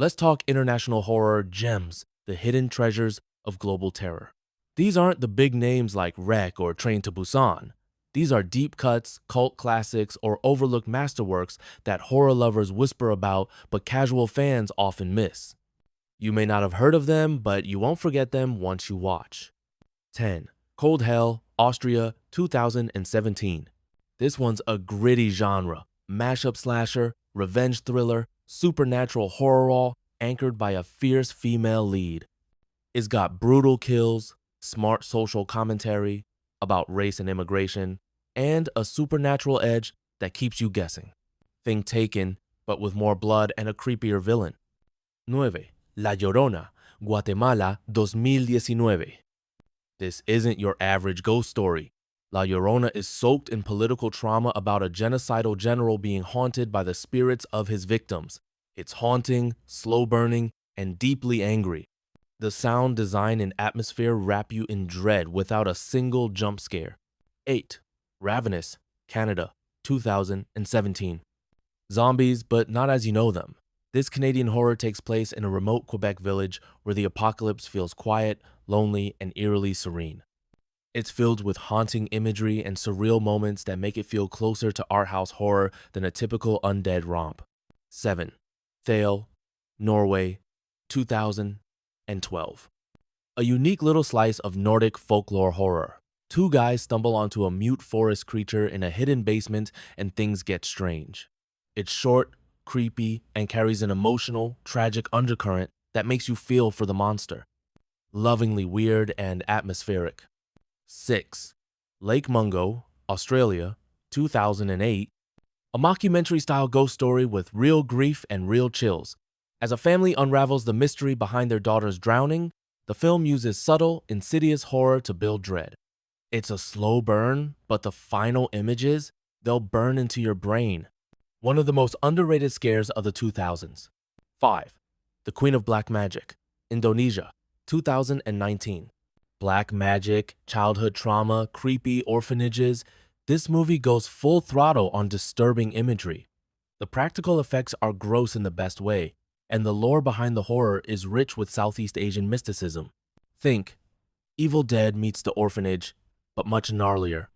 Let's talk international horror gems, the hidden treasures of global terror. These aren't the big names like Wreck or Train to Busan. These are deep cuts, cult classics, or overlooked masterworks that horror lovers whisper about but casual fans often miss. You may not have heard of them, but you won't forget them once you watch. 10. Cold Hell, Austria, 2017. This one's a gritty genre, mashup slasher, revenge thriller, supernatural horror all anchored by a fierce female lead. It's got brutal kills, smart social commentary about race and immigration, and a supernatural edge that keeps you guessing. Think Taken, but with more blood and a creepier villain. 9. La Llorona, Guatemala 2019. This isn't your average ghost story. La Llorona is soaked in political trauma about a genocidal general being haunted by the spirits of his victims. It's haunting, slow burning, and deeply angry. The sound design and atmosphere wrap you in dread without a single jump scare. 8. Ravenous, Canada, 2017. Zombies, but not as you know them. This Canadian horror takes place in a remote Quebec village where the apocalypse feels quiet, lonely, and eerily serene. It's filled with haunting imagery and surreal moments that make it feel closer to art house horror than a typical undead romp. 7. Thale, Norway, 2012. A unique little slice of Nordic folklore horror. Two guys stumble onto a mute forest creature in a hidden basement and things get strange. It's short, creepy, and carries an emotional, tragic undercurrent that makes you feel for the monster. Lovingly weird and atmospheric. 6. Lake Mungo, Australia, 2008. A mockumentary-style ghost story with real grief and real chills. As a family unravels the mystery behind their daughter's drowning, the film uses subtle, insidious horror to build dread. It's a slow burn, but the final images, they'll burn into your brain. One of the most underrated scares of the 2000s. 5. The Queen of Black Magic, Indonesia, 2019. Black magic, childhood trauma, creepy orphanages. This movie goes full throttle on disturbing imagery. The practical effects are gross in the best way, and the lore behind the horror is rich with Southeast Asian mysticism. Think Evil Dead meets The Orphanage, but much gnarlier.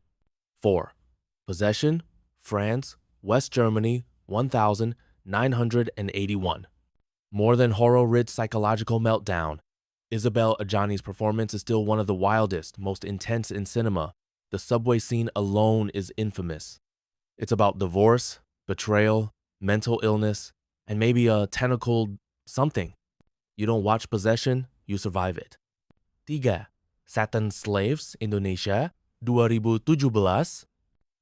4. Possession, France, West Germany, 1981. More than horror-rich psychological meltdown, Isabelle Adjani's performance is still one of the wildest, most intense in cinema. The subway scene alone is infamous. It's about divorce, betrayal, mental illness, and maybe a tentacled something. You don't watch Possession, you survive it. 3. Satan's Slaves, Indonesia, 2017.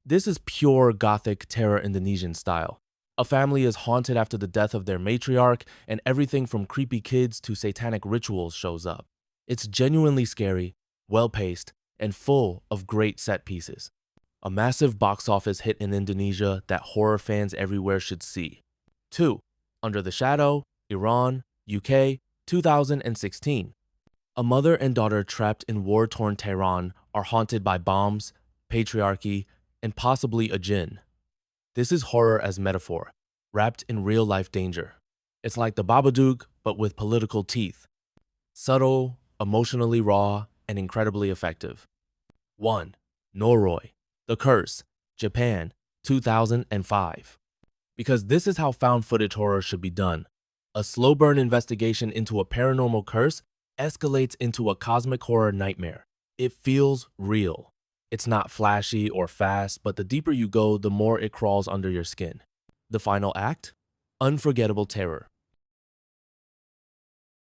This is pure gothic terror Indonesian style. A family is haunted after the death of their matriarch, and everything from creepy kids to satanic rituals shows up. It's genuinely scary, well-paced, and full of great set pieces. A massive box office hit in Indonesia that horror fans everywhere should see. 2. Under the Shadow, Iran, UK, 2016. A mother and daughter trapped in war-torn Tehran are haunted by bombs, patriarchy, and possibly a jinn. This is horror as metaphor, wrapped in real-life danger. It's like the Babadook, but with political teeth. Subtle, emotionally raw, and incredibly effective. 1. Noroi, The Curse, Japan, 2005. Because this is how found footage horror should be done. A slow burn investigation into a paranormal curse escalates into a cosmic horror nightmare. It feels real. It's not flashy or fast, but the deeper you go, the more it crawls under your skin. The final act? Unforgettable terror.